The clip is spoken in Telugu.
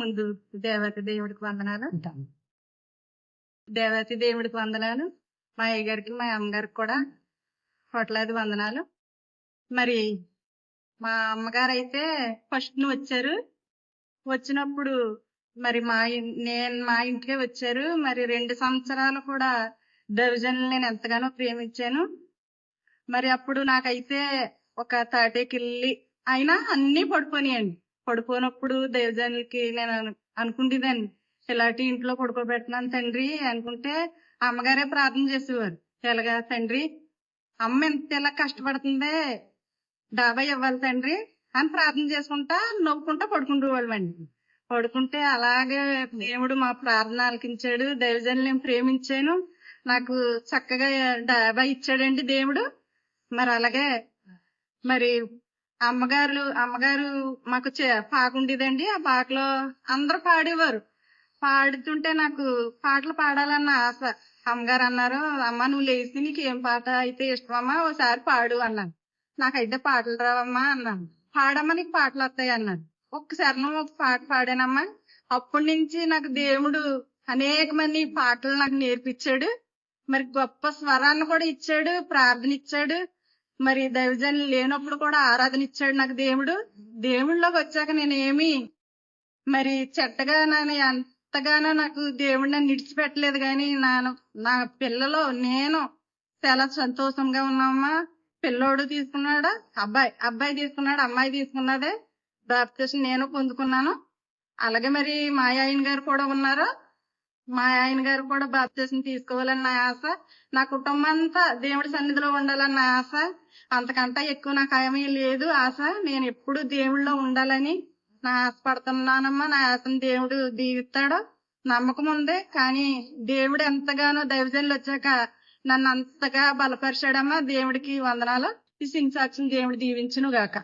ముందు దేవతి దేవుడికి వందనాలు. ఉంటాను. దేవతి దేవుడికి వందనాలు. మా అయ్యగారికి మా అమ్మగారికి కూడా కోట్లాది వందనాలు. మరి మా అమ్మగారు అయితే ఫస్ట్ వచ్చారు. వచ్చినప్పుడు మరి మా ఇంటికే వచ్చారు. మరి 2 సంవత్సరాలు కూడా దైవజనులు నేను ఎంతగానో ప్రేమించాను. మరి అప్పుడు నాకైతే ఒక తాటేకిల్లి అయినా అన్ని పడిపోయాయండి. పడిపోయినప్పుడు దైవజనులకి నేను అనుకుంటేదాన్ని, ఇలాంటి ఇంట్లో పడుకోబెట్టినాను తండ్రి అనుకుంటే అమ్మగారే ప్రార్థన చేసేవారు. ఎలాగా తండ్రి, అమ్మ ఎంత ఇలా కష్టపడుతుందే, డాబా ఇవ్వాలి తండ్రి అని ప్రార్థన చేసుకుంటా నవ్వుకుంటా పడుకుంటేవాళ్ళమండి. పడుకుంటే అలాగే దేవుడు మా ప్రార్థన ఆలకించాడు. దైవజనులను ప్రేమించాను. నాకు చక్కగా డాబా ఇచ్చాడండి దేవుడు. మరి అలాగే మరి అమ్మగారు మాకు పాకుండేదండి. ఆ పాకలో అందరూ పాడేవారు. పాడుతుంటే నాకు పాటలు పాడాలన్న ఆశ. అమ్మగారు అన్నారు, అమ్మ నువ్వు లేచి నీకు ఏం పాట అయితే ఇష్టమమ్మా ఒకసారి పాడు అన్నాను. నాకైతే పాటలు రావమ్మా అన్నాను. పాడమ్మా నీకు పాటలు వస్తాయి అన్నాను. ఒక్కసారి నువ్వు ఒక పాట పాడానమ్మా. అప్పటి నుంచి నాకు దేవుడు అనేక మంది పాటలు నాకు నేర్పించాడు. మరి గొప్ప స్వరాన్ని కూడా ఇచ్చాడు, ప్రార్థన ఇచ్చాడు. మరి దైవజనులు లేనప్పుడు కూడా ఆరాధన ఇచ్చాడు నాకు దేవుడు. దేవుళ్ళలోకి వచ్చాక నేనేమి మరి చెడ్డగా నన్ను ఎంతగానో నాకు దేవుడు నన్ను విడిచిపెట్టలేదు. కానీ నా పిల్లలో నేను చాలా సంతోషంగా ఉన్నామమ్మా. పిల్లోడు తీసుకున్నాడు, అబ్బాయి తీసుకున్నాడు, అమ్మాయి తీసుకున్నదే. బాప్తిసం నేను పొందుకున్నాను. అలాగే మరి మా ఆయన గారు కూడా ఉన్నారు. మా ఆయన గారు కూడా బాప్తిసం తీసుకోవాలని నా ఆశ. నా కుటుంబం అంతా దేవుడి సన్నిధిలో ఉండాలని నా ఆశ. అంతకంటే ఎక్కువ నాకు ఏమీ లేదు ఆశ. నేను ఎప్పుడు దేవుళ్ళో ఉండాలని నా ఆశ పడుతున్నానమ్మా. నా ఆశను దేవుడు దీవిస్తాడు నమ్మకం ఉంది. కానీ దేవుడు ఎంతగానో దైవజనులు వచ్చాక నన్ను అంతగా బలపరిచాడమ్మా. దేవుడికి వందనాలు. ఈ సింగ్ సాక్షిని దేవుడు దీవించును గాక.